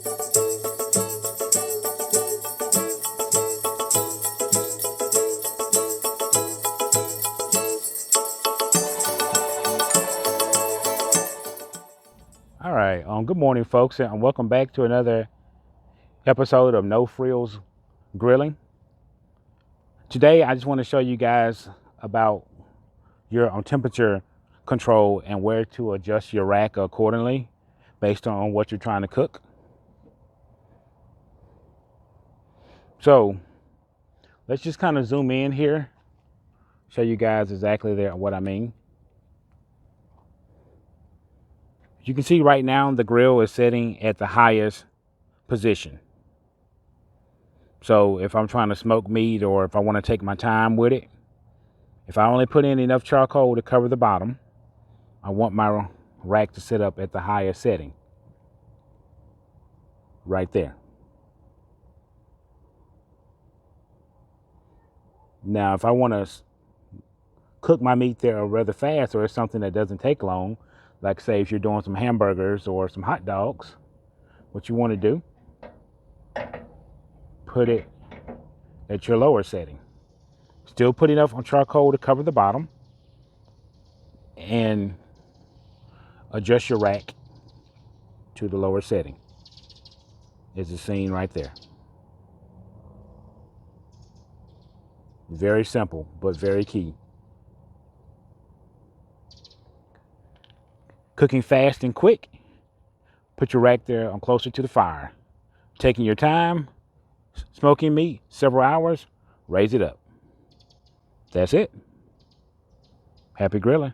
All right, good morning, folks, and welcome back to another episode of No Frills Grilling. Today, I just want to show you guys about your temperature control and where to adjust your rack accordingly based on what you're trying to cook. So let's just kind of zoom in here, show you guys exactly what I mean. You can see right now the grill is setting at the highest position. So if I'm trying to smoke meat or if I want to take my time with it, if I only put in enough charcoal to cover the bottom, I want my rack to sit up at the highest setting. Right there. Now, if I want to cook my meat there rather fast, or it's something that doesn't take long, like say if you're doing some hamburgers or some hot dogs, what you want to do, put it at your lower setting. Still put enough on charcoal to cover the bottom, and adjust your rack to the lower setting. Is the scene right there. Very simple, but very key. Cooking fast and quick, put your rack there closer to the fire. Taking your time, smoking meat, several hours, raise it up. That's it. Happy grilling.